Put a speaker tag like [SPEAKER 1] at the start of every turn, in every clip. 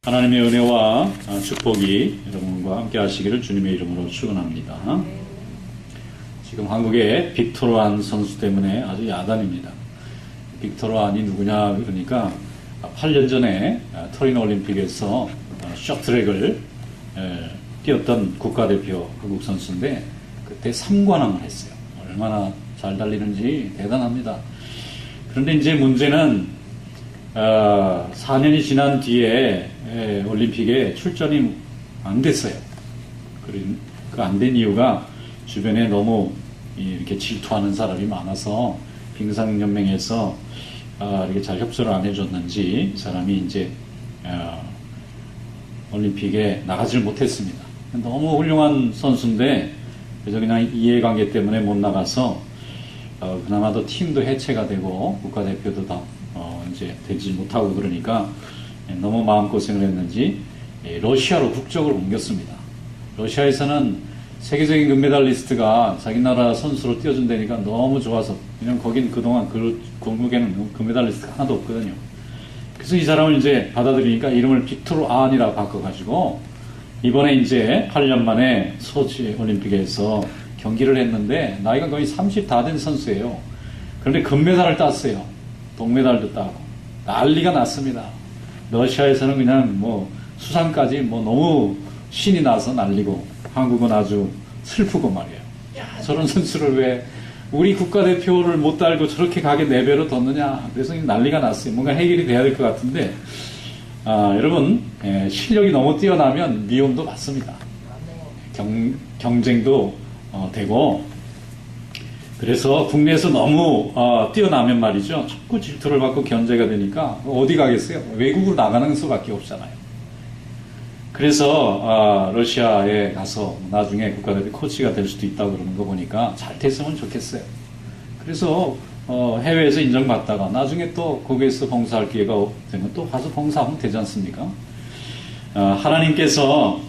[SPEAKER 1] 하나님의 은혜와 축복이 여러분과 함께 하시기를 주님의 이름으로 축원합니다. 지금 한국의 빅토르안 선수 때문에 아주 야단입니다. 빅토르안이 누구냐 그러니까 8년 전에 토리노 올림픽에서 쇼트트랙을 뛰었던 국가대표 한국 선수인데 그때 3관왕을 했어요. 얼마나 잘 달리는지 대단합니다. 그런데 이제 문제는 4년이 지난 뒤에 올림픽에 출전이 안 됐어요. 그 안 된 이유가 주변에 너무 이렇게 질투하는 사람이 많아서 빙상연맹에서 이렇게 잘 협조를 안 해줬는지 이 사람이 이제 올림픽에 나가질 못했습니다. 너무 훌륭한 선수인데 그래서 그냥 이해관계 때문에 못 나가서 그나마도 팀도 해체가 되고 국가대표도 다 이제 되지 못하고 그러니까 너무 마음고생을 했는지 러시아로 국적을 옮겼습니다. 러시아에서는 세계적인 금메달리스트가 자기 나라 선수로 뛰어준다니까 너무 좋아서, 왜냐면 거긴 그동안 그 종목에는 금메달리스트가 하나도 없거든요. 그래서 이 사람을 이제 받아들이니까 이름을 빅토르안이라 바꿔가지고 이번에 이제 8년 만에 소치 올림픽에서 경기를 했는데 나이가 거의 30 다 된 선수예요. 그런데 금메달을 땄어요. 동메달도 따고 난리가 났습니다. 러시아에서는 그냥 뭐 수상까지 뭐 너무 신이 나서 난리고 한국은 아주 슬프고 말이에요. 야, 저런 선수를 왜 우리 국가대표를 못 달고 저렇게 가게 내배로 뒀느냐. 그래서 난리가 났어요. 뭔가 해결이 돼야 될 것 같은데 여러분 실력이 너무 뛰어나면 미움도 받습니다. 경쟁도 되고 그래서 국내에서 너무 뛰어나면 말이죠. 자꾸 질투를 받고 견제가 되니까 어디 가겠어요? 외국으로 나가는 수밖에 없잖아요. 그래서 러시아에 가서 나중에 국가대표 코치가 될 수도 있다고 그러는 거 보니까 잘 됐으면 좋겠어요. 그래서 해외에서 인정받다가 나중에 또 거기에서 봉사할 기회가 되면 또 가서 봉사하면 되지 않습니까? 하나님께서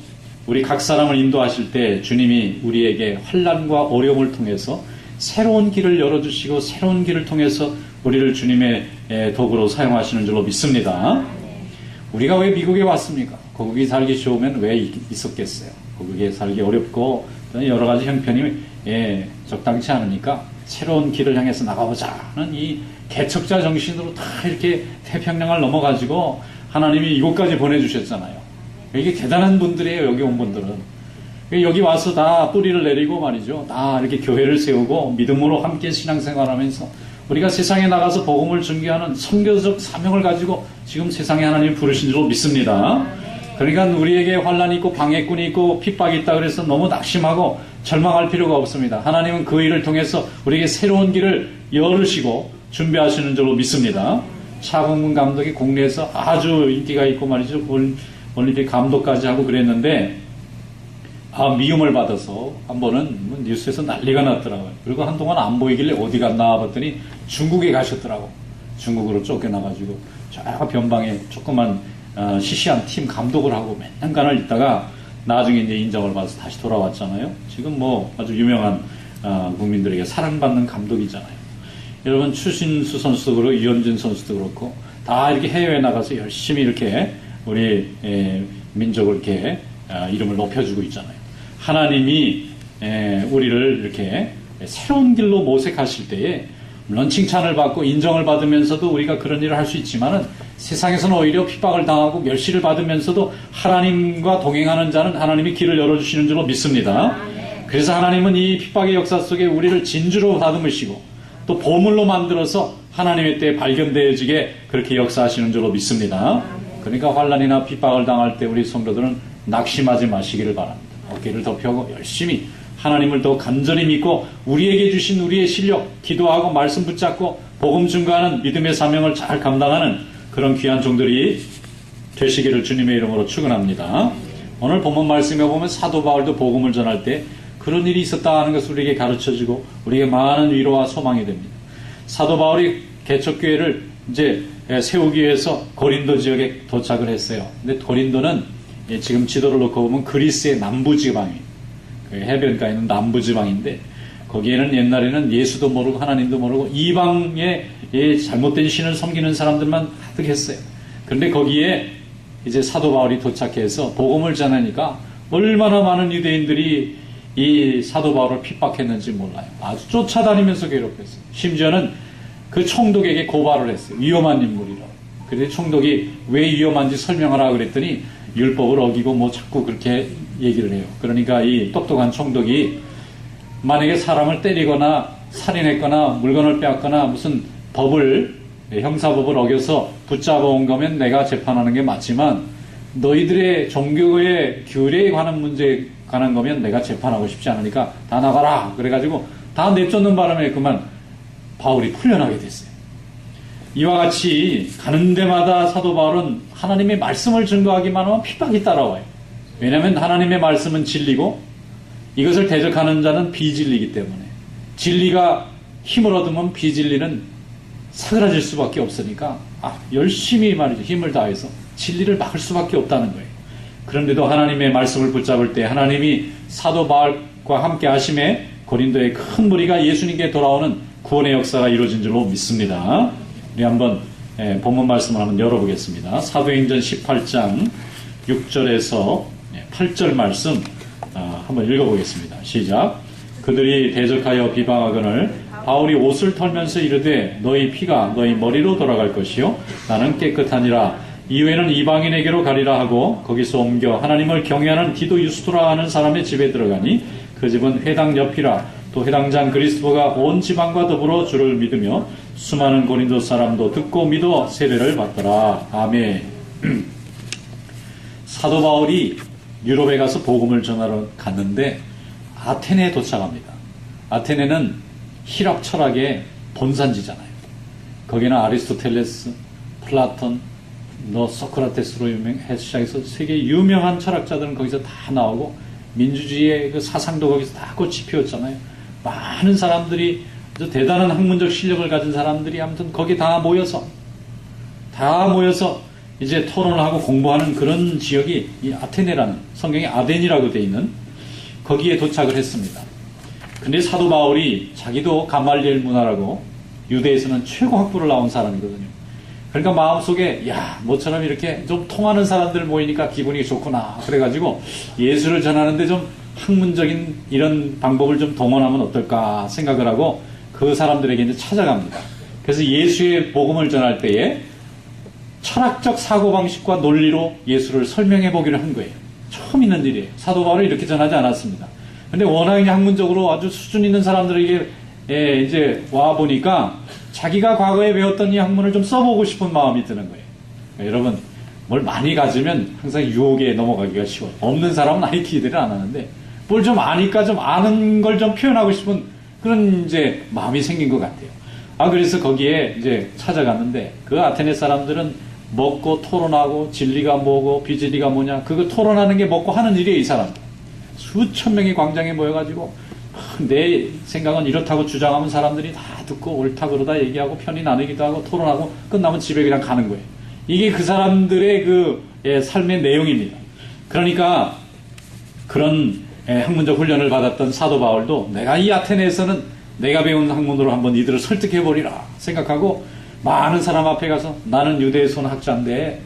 [SPEAKER 1] 우리 각 사람을 인도하실 때 주님이 우리에게 환난과 어려움을 통해서 새로운 길을 열어주시고 새로운 길을 통해서 우리를 주님의 도구로 사용하시는 줄로 믿습니다. 우리가 왜 미국에 왔습니까? 거기 살기 좋으면 왜 있었겠어요? 거기에 살기 어렵고 여러 가지 형편이 적당치 않으니까 새로운 길을 향해서 나가보자 하는 이 개척자 정신으로 다 이렇게 태평양을 넘어가지고 하나님이 이곳까지 보내주셨잖아요. 이게 대단한 분들이에요. 여기 온 분들은. 여기 와서 다 뿌리를 내리고 말이죠. 다 이렇게 교회를 세우고 믿음으로 함께 신앙생활하면서 우리가 세상에 나가서 복음을 전개하는 선교적 사명을 가지고 지금 세상에 하나님 부르신 줄로 믿습니다. 그러니까 우리에게 환난이 있고 방해꾼이 있고 핍박이 있다 그래서 너무 낙심하고 절망할 필요가 없습니다. 하나님은 그 일을 통해서 우리에게 새로운 길을 열으시고 준비하시는 줄로 믿습니다. 차범근 감독이 국내에서 아주 인기가 있고 말이죠. 올림픽 감독까지 하고 그랬는데 미움을 받아서 한 번은 뉴스에서 난리가 났더라고요. 그리고 한동안 안 보이길래 어디 갔나 봤더니 중국에 가셨더라고. 중국으로 쫓겨나가지고 저 변방에 조그만 시시한 팀 감독을 하고 몇 년간을 있다가 나중에 이제 인정을 받아서 다시 돌아왔잖아요. 지금 뭐 아주 유명한 국민들에게 사랑받는 감독이잖아요. 여러분 추신수 선수도 그렇고 이현진 선수도 그렇고 다 이렇게 해외에 나가서 열심히 이렇게 우리 민족을 이렇게 이름을 높여주고 있잖아요. 하나님이 우리를 이렇게 새로운 길로 모색하실 때에 물론 칭찬을 받고 인정을 받으면서도 우리가 그런 일을 할 수 있지만은 세상에서는 오히려 핍박을 당하고 멸시를 받으면서도 하나님과 동행하는 자는 하나님이 길을 열어주시는 줄로 믿습니다. 그래서 하나님은 이 핍박의 역사 속에 우리를 진주로 다듬으시고 또 보물로 만들어서 하나님의 때에 발견되어지게 그렇게 역사하시는 줄로 믿습니다. 그러니까 환난이나 핍박을 당할 때 우리 성도들은 낙심하지 마시기를 바랍니다. 어깨를 더 펴고 열심히 하나님을 더 간절히 믿고 우리에게 주신 우리의 실력, 기도하고 말씀 붙잡고 복음 증거하는 믿음의 사명을 잘 감당하는 그런 귀한 종들이 되시기를 주님의 이름으로 축원합니다. 오늘 본문 말씀에 보면 사도 바울도 복음을 전할 때 그런 일이 있었다 하는 것을 우리에게 가르쳐주고 우리에게 많은 위로와 소망이 됩니다. 사도 바울이 개척교회를 이제 세우기 위해서 고린도 지역에 도착을 했어요. 근데 고린도는 지금 지도를 놓고 보면 그리스의 남부지방이에요. 그 해변가에 있는 남부지방인데 거기에는 옛날에는 예수도 모르고 하나님도 모르고 이방의 잘못된 신을 섬기는 사람들만 가득했어요. 그런데 거기에 이제 사도 바울이 도착해서 복음을 전하니까 얼마나 많은 유대인들이 이 사도 바울을 핍박했는지 몰라요. 아주 쫓아다니면서 괴롭혔어요. 심지어는 그 총독에게 고발을 했어요. 위험한 인물이라. 그래서 총독이 왜 위험한지 설명하라 그랬더니 율법을 어기고 뭐 자꾸 그렇게 얘기를 해요. 그러니까 이 똑똑한 총독이 만약에 사람을 때리거나 살인했거나 물건을 빼앗거나 무슨 법을 형사법을 어겨서 붙잡아 온 거면 내가 재판하는 게 맞지만 너희들의 종교의 규례에 관한 문제에 관한 거면 내가 재판하고 싶지 않으니까 다 나가라. 그래가지고 다 내쫓는 바람에 그만 바울이 풀려나게 됐어요. 이와 같이 가는 데마다 사도 바울은 하나님의 말씀을 증거하기만 하면 핍박이 따라와요. 왜냐하면 하나님의 말씀은 진리고 이것을 대적하는 자는 비진리이기 때문에 진리가 힘을 얻으면 비진리는 사그라질 수밖에 없으니까 열심히 말이죠. 힘을 다해서 진리를 막을 수밖에 없다는 거예요. 그런데도 하나님의 말씀을 붙잡을 때 하나님이 사도 바울과 함께 하심에 고린도의 큰 무리가 예수님께 돌아오는 구원의 역사가 이루어진 줄로 믿습니다. 우리 한번 본문 말씀을 한번 열어보겠습니다. 사도행전 18장 6절에서 8절 말씀 한번 읽어보겠습니다. 시작. 그들이 대적하여 비방하거늘 바울이 옷을 털면서 이르되 너희 피가 너희 머리로 돌아갈 것이요 나는 깨끗하니라. 이후에는 이방인에게로 가리라 하고 거기서 옮겨 하나님을 경외하는 디도 유스도라 하는 사람의 집에 들어가니 그 집은 회당 옆이라. 또 회당장 그리스도가 온 지방과 더불어 주를 믿으며 수많은 고린도 사람도 듣고 믿어 세례를 받더라. 아멘. 사도 바울이 유럽에 가서 복음을 전하러 갔는데 아테네에 도착합니다. 아테네는 히랍 철학의 본산지잖아요. 거기는 아리스토텔레스, 플라톤, 소크라테스로 시작해서 세계 유명한 철학자들은 거기서 다 나오고 민주주의의 그 사상도 거기서 다 꽃이 피웠잖아요. 많은 사람들이 아주 대단한 학문적 실력을 가진 사람들이 아무튼 거기 다 모여서 이제 토론을 하고 공부하는 그런 지역이 이 아테네라는 성경에 아덴이라고 되어 있는 거기에 도착을 했습니다. 근데 사도 바울이 자기도 가말리엘 문화라고 유대에서는 최고 학부를 나온 사람이거든요. 그러니까 마음속에 모처럼 이렇게 좀 통하는 사람들 모이니까 기분이 좋구나. 그래가지고 예수를 전하는데 좀 학문적인 이런 방법을 좀 동원하면 어떨까 생각을 하고 그 사람들에게 이제 찾아갑니다. 그래서 예수의 복음을 전할 때에 철학적 사고방식과 논리로 예수를 설명해 보기를 한 거예요. 처음 있는 일이에요. 사도 바울은 이렇게 전하지 않았습니다. 근데 워낙 학문적으로 아주 수준 있는 사람들에게 이제 와 보니까 자기가 과거에 배웠던 이 학문을 좀 써보고 싶은 마음이 드는 거예요. 그러니까 여러분, 뭘 많이 가지면 항상 유혹에 넘어가기가 쉬워요. 없는 사람은 아예 기대를 안 하는데 뭘 좀 아니까 좀 아는 걸 좀 표현하고 싶은 그런 이제 마음이 생긴 것 같아요. 그래서 거기에 이제 찾아갔는데 그 아테네 사람들은 먹고 토론하고 진리가 뭐고 비진리가 뭐냐 그거 토론하는 게 먹고 하는 일이에요. 이 사람 수천 명이 광장에 모여가지고 내 생각은 이렇다고 주장하면 사람들이 다 듣고 옳다 그러다 얘기하고 편이 나누기도 하고 토론하고 끝나면 집에 그냥 가는 거예요. 이게 그 사람들의 그 삶의 내용입니다. 그러니까 그런 학문적 훈련을 받았던 사도 바울도 내가 이 아테네에서는 내가 배운 학문으로 한번 이들을 설득해버리라 생각하고 많은 사람 앞에 가서 나는 유대에서 온 학자인데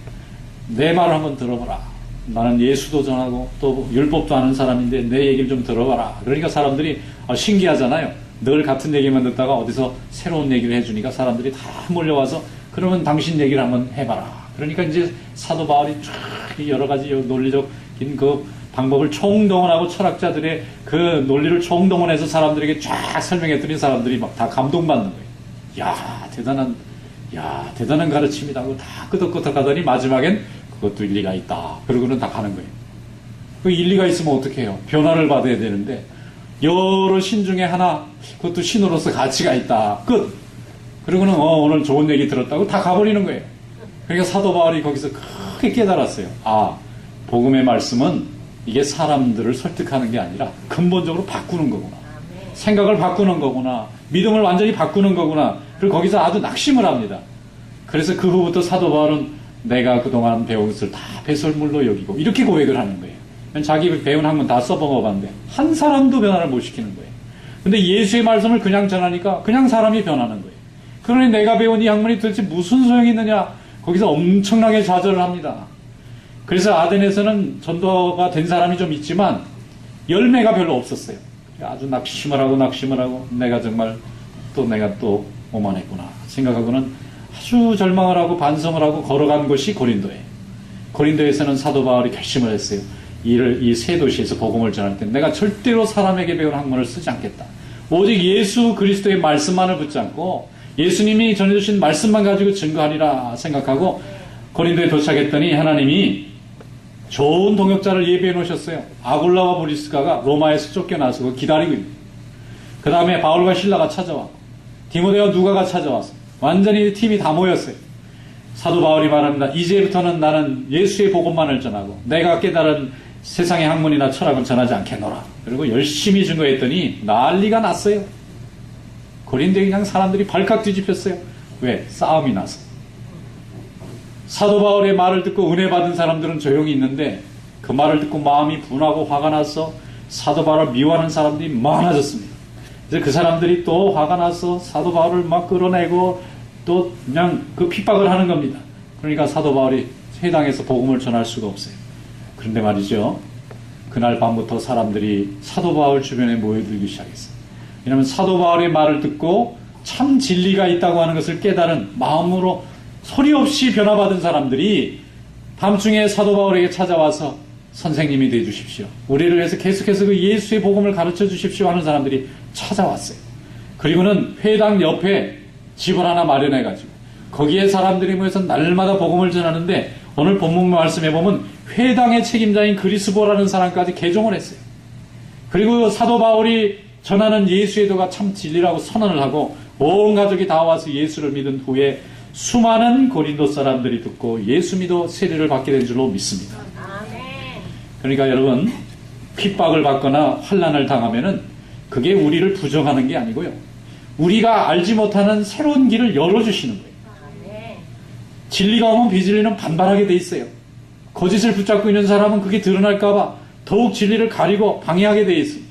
[SPEAKER 1] 내 말을 한번 들어보라. 나는 예수도 전하고 또 율법도 아는 사람인데 내 얘기를 좀 들어봐라. 그러니까 사람들이 신기하잖아요. 늘 같은 얘기만 듣다가 어디서 새로운 얘기를 해주니까 사람들이 다 몰려와서 그러면 당신 얘기를 한번 해봐라. 그러니까 이제 사도 바울이 쫙 여러 가지 논리적인 그 방법을 총동원하고 철학자들의 그 논리를 총동원해서 사람들에게 쫙 설명했더니 사람들이 막 다 감동받는 거예요. 대단한 가르침이다 하고 다 끄덕끄덕 하더니 마지막엔 그것도 일리가 있다. 그러고는 다 가는 거예요. 그 일리가 있으면 어떻게 해요? 변화를 받아야 되는데 여러 신 중에 하나 그것도 신으로서 가치가 있다. 끝. 그러고는 오늘 좋은 얘기 들었다고 다 가버리는 거예요. 그러니까 사도 바울이 거기서 크게 깨달았어요. 복음의 말씀은 이게 사람들을 설득하는 게 아니라 근본적으로 바꾸는 거구나. 생각을 바꾸는 거구나. 믿음을 완전히 바꾸는 거구나. 그리고 거기서 아주 낙심을 합니다. 그래서 그 후부터 사도 바울은 내가 그동안 배운 것을 다 배설물로 여기고 이렇게 고백을 하는 거예요. 자기 배운 학문 다 써먹어봤는데 한 사람도 변화를 못 시키는 거예요. 근데 예수의 말씀을 그냥 전하니까 그냥 사람이 변하는 거예요. 그러니 내가 배운 이 학문이 도대체 무슨 소용이 있느냐. 거기서 엄청나게 좌절을 합니다. 그래서 아덴에서는 전도가 된 사람이 좀 있지만 열매가 별로 없었어요. 아주 낙심을 하고 내가 정말 내가 또 오만했구나 생각하고는 아주 절망을 하고 반성을 하고 걸어간 곳이 고린도예요. 고린도에서는 사도 바울이 결심을 했어요. 이 세 도시에서 복음을 전할 때 내가 절대로 사람에게 배운 학문을 쓰지 않겠다. 오직 예수 그리스도의 말씀만을 붙잡고 예수님이 전해주신 말씀만 가지고 증거하리라 생각하고 고린도에 도착했더니 하나님이 좋은 동역자를 예비해 놓으셨어요. 아굴라와 브리스가가 로마에서 쫓겨나서 기다리고 있는. 그 다음에 바울과 실라가 찾아와 디모데와 누가가 찾아와서 완전히 팀이 다 모였어요. 사도 바울이 말합니다. 이제부터는 나는 예수의 복음만을 전하고 내가 깨달은 세상의 학문이나 철학은 전하지 않겠노라. 그리고 열심히 증거했더니 난리가 났어요. 고린도에 그냥 사람들이 발칵 뒤집혔어요. 왜? 싸움이 나서. 사도 바울의 말을 듣고 은혜 받은 사람들은 조용히 있는데 그 말을 듣고 마음이 분하고 화가 나서 사도 바울을 미워하는 사람들이 많아졌습니다. 그래서 그 사람들이 또 화가 나서 사도 바울을 막 끌어내고 또 그냥 그 핍박을 하는 겁니다. 그러니까 사도 바울이 회당에서 복음을 전할 수가 없어요. 그런데 말이죠. 그날 밤부터 사람들이 사도 바울 주변에 모여들기 시작했어요. 왜냐하면 사도 바울의 말을 듣고 참 진리가 있다고 하는 것을 깨달은 마음으로 소리 없이 변화받은 사람들이 밤중에 사도 바울에게 찾아와서 선생님이 되어 주십시오. 우리를 위해서 계속해서 그 예수의 복음을 가르쳐 주십시오 하는 사람들이 찾아왔어요. 그리고는 회당 옆에 집을 하나 마련해가지고 거기에 사람들이 모여서 날마다 복음을 전하는데 오늘 본문 말씀에 보면 회당의 책임자인 그리스보라는 사람까지 개종을 했어요. 그리고 사도 바울이 전하는 예수의 도가 참 진리라고 선언을 하고 온 가족이 다 와서 예수를 믿은 후에 수많은 고린도 사람들이 듣고 예수 믿어 세례를 받게 된 줄로 믿습니다. 그러니까 여러분 핍박을 받거나 환난을 당하면은 그게 우리를 부정하는 게 아니고요. 우리가 알지 못하는 새로운 길을 열어주시는 거예요. 진리가 오면 비진리는 반발하게 돼 있어요. 거짓을 붙잡고 있는 사람은 그게 드러날까봐 더욱 진리를 가리고 방해하게 돼 있습니다.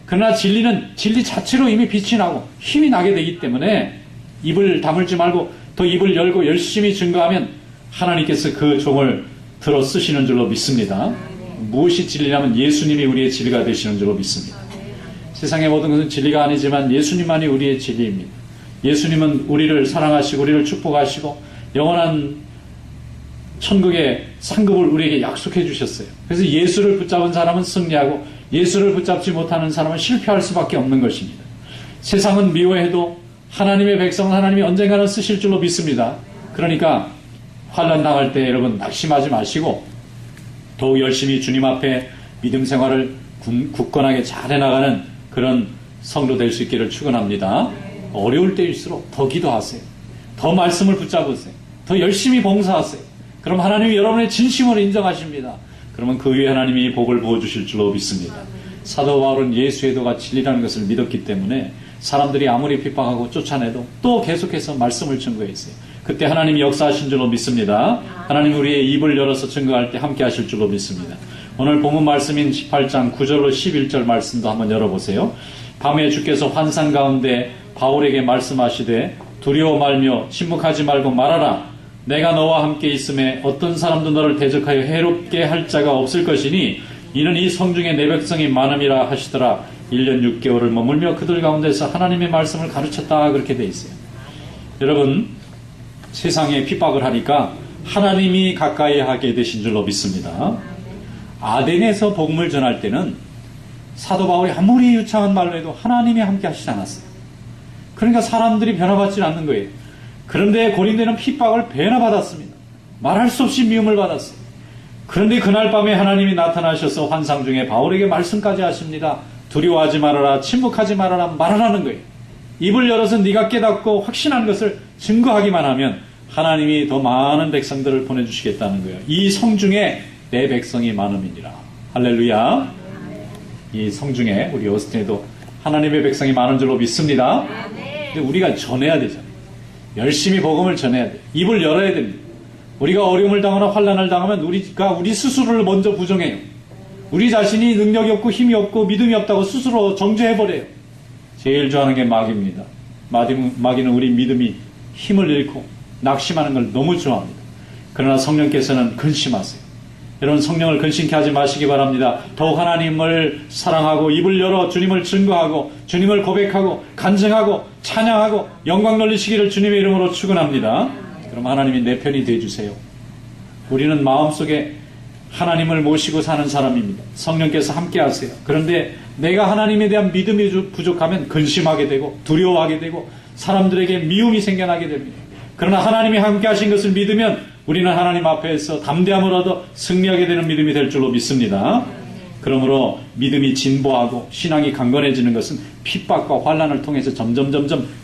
[SPEAKER 1] 그러나 진리는 진리 자체로 이미 빛이 나고 힘이 나게 되기 때문에 입을 다물지 말고 더 입을 열고 열심히 증거하면 하나님께서 그 종을 들어 쓰시는 줄로 믿습니다. 무엇이 진리라면 예수님이 우리의 진리가 되시는 줄로 믿습니다. 세상의 모든 것은 진리가 아니지만 예수님만이 우리의 진리입니다. 예수님은 우리를 사랑하시고 우리를 축복하시고 영원한 천국의 상급을 우리에게 약속해 주셨어요. 그래서 예수를 붙잡은 사람은 승리하고 예수를 붙잡지 못하는 사람은 실패할 수밖에 없는 것입니다. 세상은 미워해도 하나님의 백성은 하나님이 언젠가는 쓰실 줄로 믿습니다. 그러니까 환난 당할 때 여러분 낙심하지 마시고 더욱 열심히 주님 앞에 믿음 생활을 굳건하게 잘 해나가는 그런 성도 될 수 있기를 축원합니다. 어려울 때일수록 더 기도하세요. 더 말씀을 붙잡으세요. 더 열심히 봉사하세요. 그럼 하나님이 여러분의 진심으로 인정하십니다. 그러면 그 위에 하나님이 복을 부어주실 줄로 믿습니다. 사도 바울은 예수의 도가 진리라는 것을 믿었기 때문에 사람들이 아무리 핍박하고 쫓아내도 또 계속해서 말씀을 증거했어요. 그때 하나님이 역사하신 줄로 믿습니다. 하나님 우리의 입을 열어서 증거할 때 함께 하실 줄로 믿습니다. 오늘 본문 말씀인 18장 9절로 11절 말씀도 한번 열어보세요. 밤에 주께서 환상 가운데 바울에게 말씀하시되 두려워 말며 침묵하지 말고 말하라. 내가 너와 함께 있음에 어떤 사람도 너를 대적하여 해롭게 할 자가 없을 것이니 이는 이 성중에 내 백성이 많음이라 하시더라. 1년 6개월을 머물며 그들 가운데서 하나님의 말씀을 가르쳤다. 그렇게 돼 있어요. 여러분 세상에 핍박을 하니까 하나님이 가까이 하게 되신 줄로 믿습니다. 아덴에서 복음을 전할 때는 사도 바울이 아무리 유창한 말로 해도 하나님이 함께 하시지 않았어요. 그러니까 사람들이 변화받지 않는 거예요. 그런데 고린도는 핍박을 배나 받았습니다. 말할 수 없이 미움을 받았어요. 그런데 그날 밤에 하나님이 나타나셔서 환상 중에 바울에게 말씀까지 하십니다. 두려워하지 말아라, 침묵하지 말아라, 말하라는 거예요. 입을 열어서 네가 깨닫고 확신한 것을 증거하기만 하면 하나님이 더 많은 백성들을 보내주시겠다는 거예요. 이 성중에 내 백성이 많음이니라. 할렐루야. 이 성중에 우리 오스틴에도 하나님의 백성이 많은 줄로 믿습니다. 근데 우리가 전해야 되잖아요. 열심히 복음을 전해야 돼요. 입을 열어야 됩니다. 우리가 어려움을 당하거나 환난을 당하면 우리가 우리 스스로를 먼저 부정해요. 우리 자신이 능력이 없고 힘이 없고 믿음이 없다고 스스로 정죄해버려요. 제일 좋아하는 게 마귀입니다. 마귀는 우리 믿음이 힘을 잃고 낙심하는 걸 너무 좋아합니다. 그러나 성령께서는 근심하세요. 여러분 성령을 근심케 하지 마시기 바랍니다. 더욱 하나님을 사랑하고 입을 열어 주님을 증거하고 주님을 고백하고 간증하고 찬양하고 영광 돌리시기를 주님의 이름으로 축원합니다. 그럼 하나님이 내 편이 되어주세요. 우리는 마음속에 하나님을 모시고 사는 사람입니다. 성령께서 함께 하세요. 그런데 내가 하나님에 대한 믿음이 부족하면 근심하게 되고 두려워하게 되고 사람들에게 미움이 생겨나게 됩니다. 그러나 하나님이 함께 하신 것을 믿으면 우리는 하나님 앞에서 담대함을 얻어 승리하게 되는 믿음이 될 줄로 믿습니다. 그러므로 믿음이 진보하고 신앙이 강건해지는 것은 핍박과 환난을 통해서 점점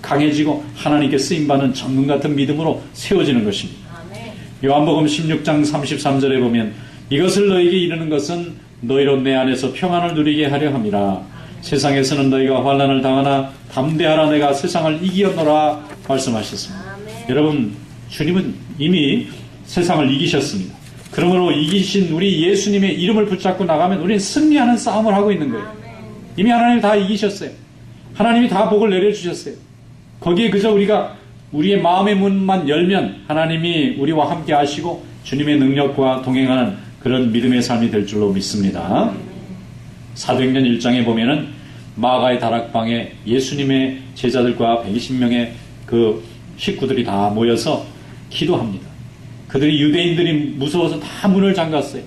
[SPEAKER 1] 강해지고 하나님께 쓰임받는 정금 같은 믿음으로 세워지는 것입니다. 요한복음 16장 33절에 보면 이것을 너에게 이르는 것은 너희로 내 안에서 평안을 누리게 하려 함이라. 세상에서는 너희가 환난을 당하나 담대하라 내가 세상을 이기었노라 말씀하셨습니다. 여러분 주님은 이미 세상을 이기셨습니다. 그러므로 이기신 우리 예수님의 이름을 붙잡고 나가면 우리는 승리하는 싸움을 하고 있는 거예요. 이미 하나님이 다 이기셨어요. 하나님이 다 복을 내려주셨어요. 거기에 그저 우리가 우리의 마음의 문만 열면 하나님이 우리와 함께 하시고 주님의 능력과 동행하는 그런 믿음의 삶이 될 줄로 믿습니다. 사도행전 1장에 보면은 마가의 다락방에 예수님의 제자들과 120명의 그 식구들이 다 모여서 기도합니다. 그들이 유대인들이 무서워서 다 문을 잠갔어요.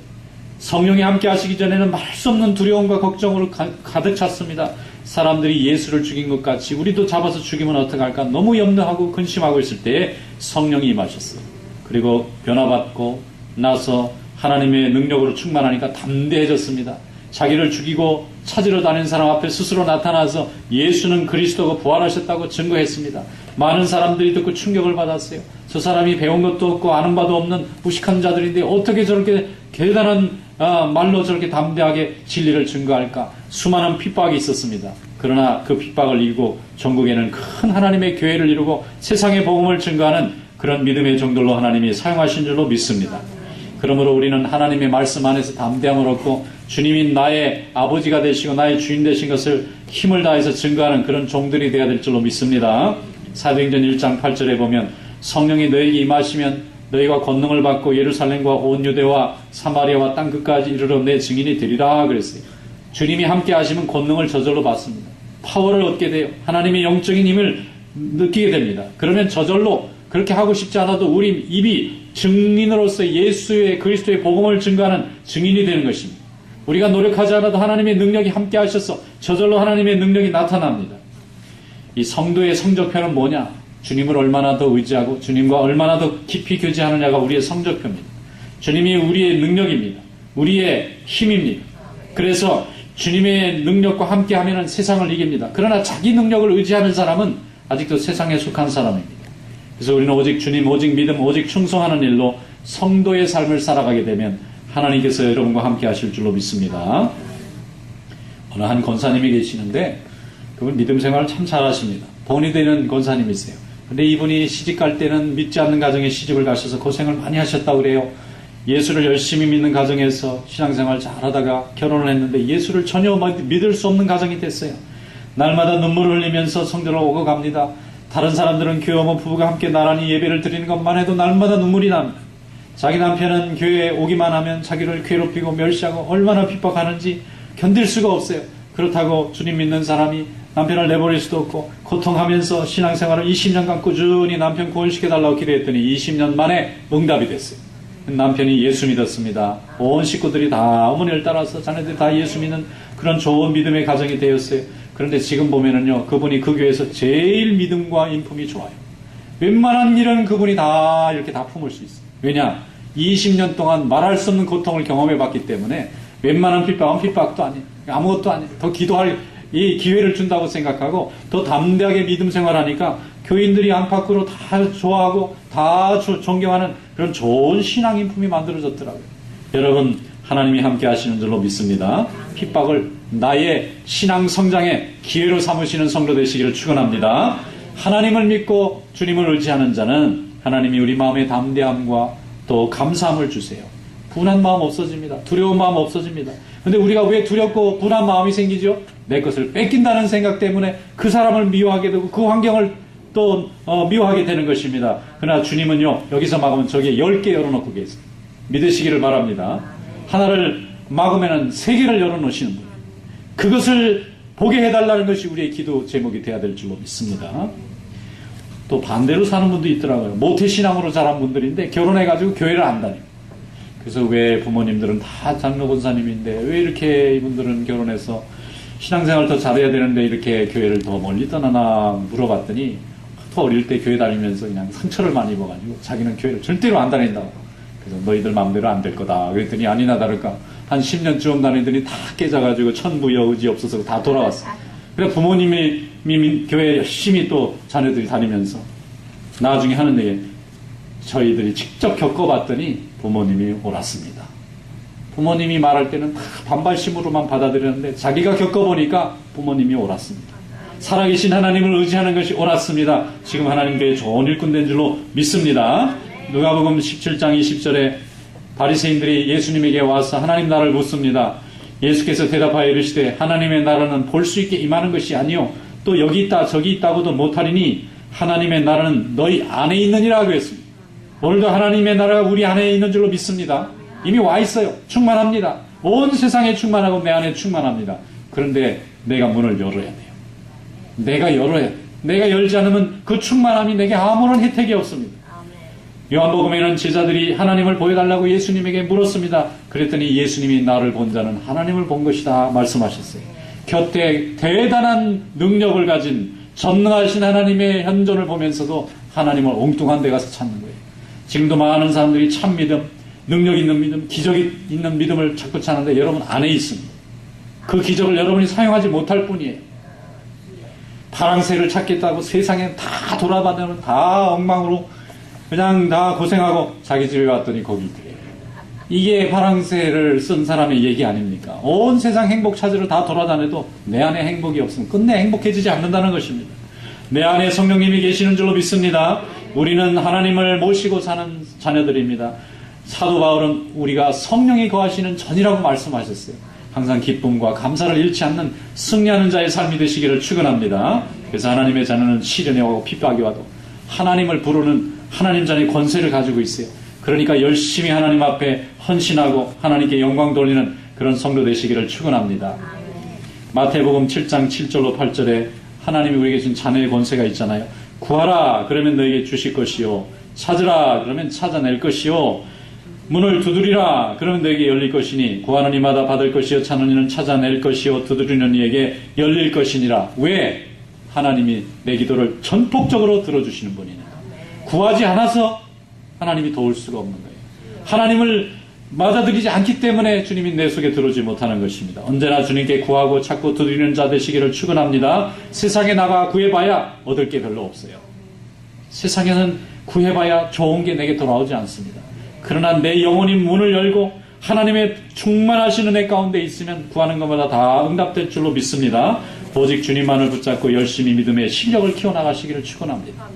[SPEAKER 1] 성령이 함께 하시기 전에는 말할 수 없는 두려움과 걱정으로 가득 찼습니다. 사람들이 예수를 죽인 것 같이 우리도 잡아서 죽이면 어떡할까 너무 염려하고 근심하고 있을 때에 성령이 임하셨어요. 그리고 변화받고 나서 하나님의 능력으로 충만하니까 담대해졌습니다. 자기를 죽이고 찾으러 다니는 사람 앞에 스스로 나타나서 예수는 그리스도가 부활하셨다고 증거했습니다. 많은 사람들이 듣고 충격을 받았어요. 저 사람이 배운 것도 없고 아는 바도 없는 무식한 자들인데 어떻게 저렇게 대단한 말로 저렇게 담대하게 진리를 증거할까. 수많은 핍박이 있었습니다. 그러나 그 핍박을 이기고 전국에는 큰 하나님의 교회를 이루고 세상의 복음을 증거하는 그런 믿음의 종들로 하나님이 사용하신 줄로 믿습니다. 그러므로 우리는 하나님의 말씀 안에서 담대함을 얻고 주님이 나의 아버지가 되시고 나의 주인 되신 것을 힘을 다해서 증거하는 그런 종들이 되어야 될 줄로 믿습니다. 사도행전 1장 8절에 보면 성령이 너에게 임하시면 너희가 권능을 받고 예루살렘과 온 유대와 사마리아와 땅끝까지 이르러 내 증인이 되리라 그랬어요. 주님이 함께 하시면 권능을 저절로 받습니다. 파워를 얻게 돼요. 하나님의 영적인 힘을 느끼게 됩니다. 그러면 저절로 그렇게 하고 싶지 않아도 우리 입이 증인으로서 예수의 그리스도의 복음을 증거하는 증인이 되는 것입니다. 우리가 노력하지 않아도 하나님의 능력이 함께 하셔서 저절로 하나님의 능력이 나타납니다. 이 성도의 성적표는 뭐냐? 주님을 얼마나 더 의지하고 주님과 얼마나 더 깊이 교제하느냐가 우리의 성적표입니다. 주님이 우리의 능력입니다. 우리의 힘입니다. 그래서 주님의 능력과 함께 하면 세상을 이깁니다. 그러나 자기 능력을 의지하는 사람은 아직도 세상에 속한 사람입니다. 그래서 우리는 오직 주님, 오직 믿음, 오직 충성하는 일로 성도의 삶을 살아가게 되면 하나님께서 여러분과 함께 하실 줄로 믿습니다. 어느 한 권사님이 계시는데 그분 믿음 생활을 참 잘하십니다. 본이 되는 권사님이세요. 근데 이분이 시집갈 때는 믿지 않는 가정에 시집을 가셔서 고생을 많이 하셨다고 그래요. 예수를 열심히 믿는 가정에서 신앙생활 잘하다가 결혼을 했는데 예수를 전혀 믿을 수 없는 가정이 됐어요. 날마다 눈물을 흘리면서 성전을 오고 갑니다. 다른 사람들은 교회 오면 부부가 함께 나란히 예배를 드리는 것만 해도 날마다 눈물이 납니다. 자기 남편은 교회에 오기만 하면 자기를 괴롭히고 멸시하고 얼마나 핍박하는지 견딜 수가 없어요. 그렇다고 주님 믿는 사람이 남편을 내버릴 수도 없고 고통하면서 신앙생활을 20년간 꾸준히 남편 구원시켜달라고 기도했더니 20년 만에 응답이 됐어요. 남편이 예수 믿었습니다. 온 식구들이 다 어머니를 따라서 자네들이 다 예수 믿는 그런 좋은 믿음의 가정이 되었어요. 그런데 지금 보면은요, 그분이 그 교회에서 제일 믿음과 인품이 좋아요. 웬만한 일은 그분이 다 이렇게 다 품을 수 있어요. 왜냐? 20년 동안 말할 수 없는 고통을 경험해 봤기 때문에 웬만한 핍박은 핍박도 아니에요. 아무것도 아니에요. 더 기도할 이 기회를 준다고 생각하고 더 담대하게 믿음 생활하니까 교인들이 안팎으로 다 좋아하고 다 존경하는 그런 좋은 신앙 인품이 만들어졌더라고요. 여러분, 하나님이 함께 하시는 줄로 믿습니다. 핍박을 나의 신앙 성장의 기회로 삼으시는 성도 되시기를 축원합니다. 하나님을 믿고 주님을 의지하는 자는 하나님이 우리 마음의 담대함과 또 감사함을 주세요. 분한 마음 없어집니다. 두려운 마음 없어집니다. 근데 우리가 왜 두렵고 분한 마음이 생기죠? 내 것을 뺏긴다는 생각 때문에 그 사람을 미워하게 되고 그 환경을 또 미워하게 되는 것입니다. 그러나 주님은요, 여기서 막으면 저기에 10개 열어놓고 계세요. 믿으시기를 바랍니다. 하나를 막으면 세 개를 열어놓으시는 분. 그것을 보게 해달라는 것이 우리의 기도 제목이 되어야 될 줄로 믿습니다. 또 반대로 사는 분도 있더라고요. 모태신앙으로 자란 분들인데 결혼해가지고 교회를 안 다녀요. 그래서 왜 부모님들은 다 장로 권사님인데 왜 이렇게 이분들은 결혼해서 신앙생활 더 잘해야 되는데 이렇게 교회를 더 멀리 떠나나 물어봤더니 또 어릴 때 교회 다니면서 그냥 상처를 많이 입어가지고 자기는 교회를 절대로 안 다닌다고. 그래서 너희들 마음대로 안 될 거다. 그랬더니 아니나 다를까 한 10년쯤 다니더니 다 깨져가지고 천부여 의지 없어서 다 돌아왔어. 그래 부모님이 교회 열심히 또 자녀들이 다니면서 나중에 하는 얘기 저희들이 직접 겪어봤더니 부모님이 옳았습니다. 부모님이 말할 때는 다 반발심으로만 받아들였는데 자기가 겪어보니까 부모님이 옳았습니다. 살아계신 하나님을 의지하는 것이 옳았습니다. 지금 하나님께 좋은 일꾼 된 줄로 믿습니다. 누가복음 17장 20절에 바리새인들이 예수님에게 와서 하나님 나라를 묻습니다. 예수께서 대답하여 이르시되 하나님의 나라는 볼 수 있게 임하는 것이 아니요 또 여기 있다 저기 있다고도 못하리니 하나님의 나라는 너희 안에 있느니라 그랬습니다. 오늘도 하나님의 나라가 우리 안에 있는 줄로 믿습니다. 이미 와 있어요. 충만합니다. 온 세상에 충만하고 내 안에 충만합니다. 그런데 내가 문을 열어야 돼요. 내가 열어야 돼요. 내가 열지 않으면 그 충만함이 내게 아무런 혜택이 없습니다. 요한복음에는 제자들이 하나님을 보여달라고 예수님에게 물었습니다. 그랬더니 예수님이 나를 본 자는 하나님을 본 것이다 말씀하셨어요. 곁에 대단한 능력을 가진 전능하신 하나님의 현존을 보면서도 하나님을 엉뚱한 데 가서 찾는 거예요. 지금도 많은 사람들이 참 믿음, 능력 있는 믿음, 기적이 있는 믿음을 자꾸 찾는데 여러분 안에 있습니다. 그 기적을 여러분이 사용하지 못할 뿐이에요. 파랑새를 찾겠다고 세상에 다 돌아다니면 다 엉망으로 그냥 다 고생하고 자기 집에 왔더니 거기 있더래요. 이게 파랑새를 쓴 사람의 얘기 아닙니까? 온 세상 행복 찾으러 다 돌아다녀도 내 안에 행복이 없으면 끝내 행복해지지 않는다는 것입니다. 내 안에 성령님이 계시는 줄로 믿습니다. 우리는 하나님을 모시고 사는 자녀들입니다. 사도 바울은 우리가 성령이 거하시는 전이라고 말씀하셨어요. 항상 기쁨과 감사를 잃지 않는 승리하는 자의 삶이 되시기를 축원합니다. 그래서 하나님의 자녀는 시련에 오고 핍박이 와도 하나님을 부르는 하나님 자녀의 권세를 가지고 있어요. 그러니까 열심히 하나님 앞에 헌신하고 하나님께 영광 돌리는 그런 성도 되시기를 축원합니다. 마태복음 7장 7절로 8절에 하나님이 우리에게 준 자녀의 권세가 있잖아요. 구하라 그러면 너에게 주실 것이요 찾으라 그러면 찾아낼 것이요 문을 두드리라 그러면 너에게 열릴 것이니 구하는 이마다 받을 것이요 찾는 이는 찾아낼 것이요 두드리는 이에게 열릴 것이니라. 왜? 하나님이 내 기도를 전폭적으로 들어주시는 분이니까. 구하지 않아서 하나님이 도울 수가 없는 거예요. 하나님을 맞아들이지 않기 때문에 주님이 내 속에 들어오지 못하는 것입니다. 언제나 주님께 구하고 찾고 두드리는 자 되시기를 축원합니다. 세상에 나가 구해봐야 얻을 게 별로 없어요. 세상에는 구해봐야 좋은 게 내게 돌아오지 않습니다. 그러나 내 영혼이 문을 열고 하나님의 충만하신 은혜 가운데 있으면 구하는 것마다 다 응답될 줄로 믿습니다. 오직 주님만을 붙잡고 열심히 믿음의 실력을 키워나가시기를 축원합니다.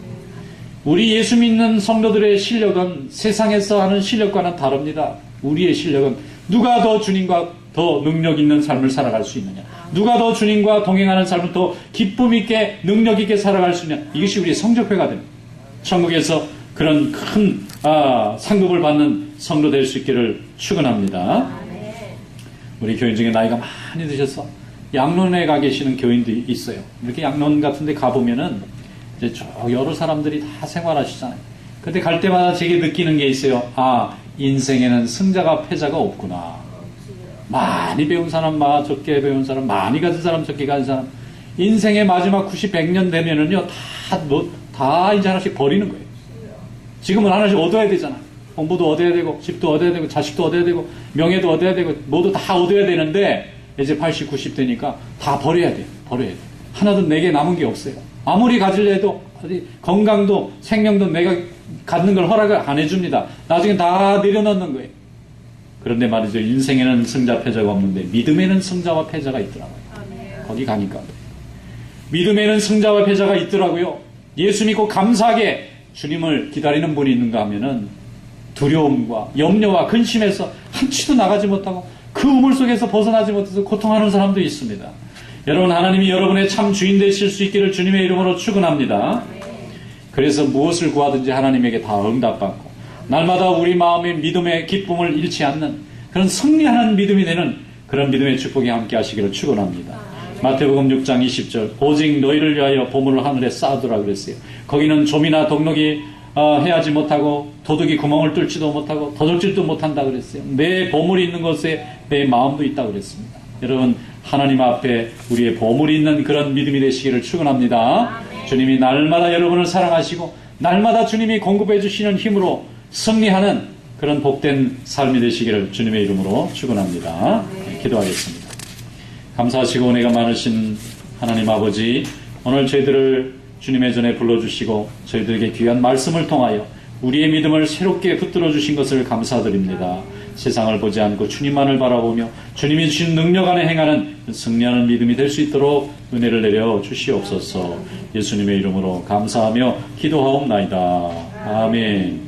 [SPEAKER 1] 우리 예수 믿는 성도들의 실력은 세상에서 하는 실력과는 다릅니다. 우리의 실력은 누가 더 주님과 더 능력 있는 삶을 살아갈 수 있느냐, 누가 더 주님과 동행하는 삶을 더 기쁨 있게 능력 있게 살아갈 수 있느냐, 이것이 우리의 성적표가 됩니다. 천국에서 그런 큰 상급을 받는 성도 될 수 있기를 축원합니다. 우리 교인 중에 나이가 많이 드셔서 양론에 가 계시는 교인들이 있어요. 이렇게 양론 같은 데 가보면은 이제 쭉 여러 사람들이 다 생활하시잖아요. 근데 갈 때마다 제게 느끼는 게 있어요. 인생에는 승자가 패자가 없구나. 많이 배운 사람, 적게 배운 사람, 많이 가진 사람, 적게 가진 사람. 인생의 마지막 90, 100년 되면은요, 다 이제 하나씩 버리는 거예요. 지금은 하나씩 얻어야 되잖아. 공부도 얻어야 되고, 집도 얻어야 되고, 자식도 얻어야 되고, 명예도 얻어야 되고, 모두 다 얻어야 되는데, 이제 80, 90 되니까 다 버려야 돼요. 버려야 돼요. 하나도 내게 남은 게 없어요. 아무리 가질려 해도, 건강도, 생명도 내가 갖는 걸 허락을 안 해줍니다. 나중에 다 내려놓는 거예요. 그런데 말이죠. 인생에는 승자, 패자가 없는데, 믿음에는 승자와 패자가 있더라고요. 거기 가니까. 믿음에는 승자와 패자가 있더라고요. 예수 믿고 감사하게 주님을 기다리는 분이 있는가 하면은 두려움과 염려와 근심에서 한치도 나가지 못하고 그 우물 속에서 벗어나지 못해서 고통하는 사람도 있습니다. 여러분, 하나님이 여러분의 참 주인 되실 수 있기를 주님의 이름으로 축원합니다. 그래서 무엇을 구하든지 하나님에게 다 응답받고 날마다 우리 마음의 믿음의 기쁨을 잃지 않는 그런 승리하는 믿음이 되는 그런 믿음의 축복이 함께 하시기를 축원합니다. 마태복음 6장 20절 오직 너희를 위하여 보물을 하늘에 쌓아두라 그랬어요. 거기는 좀이나 동록이 해하지 못하고 도둑이 구멍을 뚫지도 못하고 도둑질도 못한다 그랬어요. 내 보물이 있는 곳에 내 마음도 있다 그랬습니다. 여러분 하나님 앞에 우리의 보물이 있는 그런 믿음이 되시기를 축원합니다. 주님이 날마다 여러분을 사랑하시고 날마다 주님이 공급해 주시는 힘으로 승리하는 그런 복된 삶이 되시기를 주님의 이름으로 축원합니다. 기도하겠습니다. 감사하시고 은혜가 많으신 하나님 아버지, 오늘 저희들을 주님의 전에 불러주시고 저희들에게 귀한 말씀을 통하여 우리의 믿음을 새롭게 붙들어 주신 것을 감사드립니다. 세상을 보지 않고 주님만을 바라보며 주님이 주신 능력 안에 행하는 승리하는 믿음이 될 수 있도록 은혜를 내려 주시옵소서. 예수님의 이름으로 감사하며 기도하옵나이다. 아멘.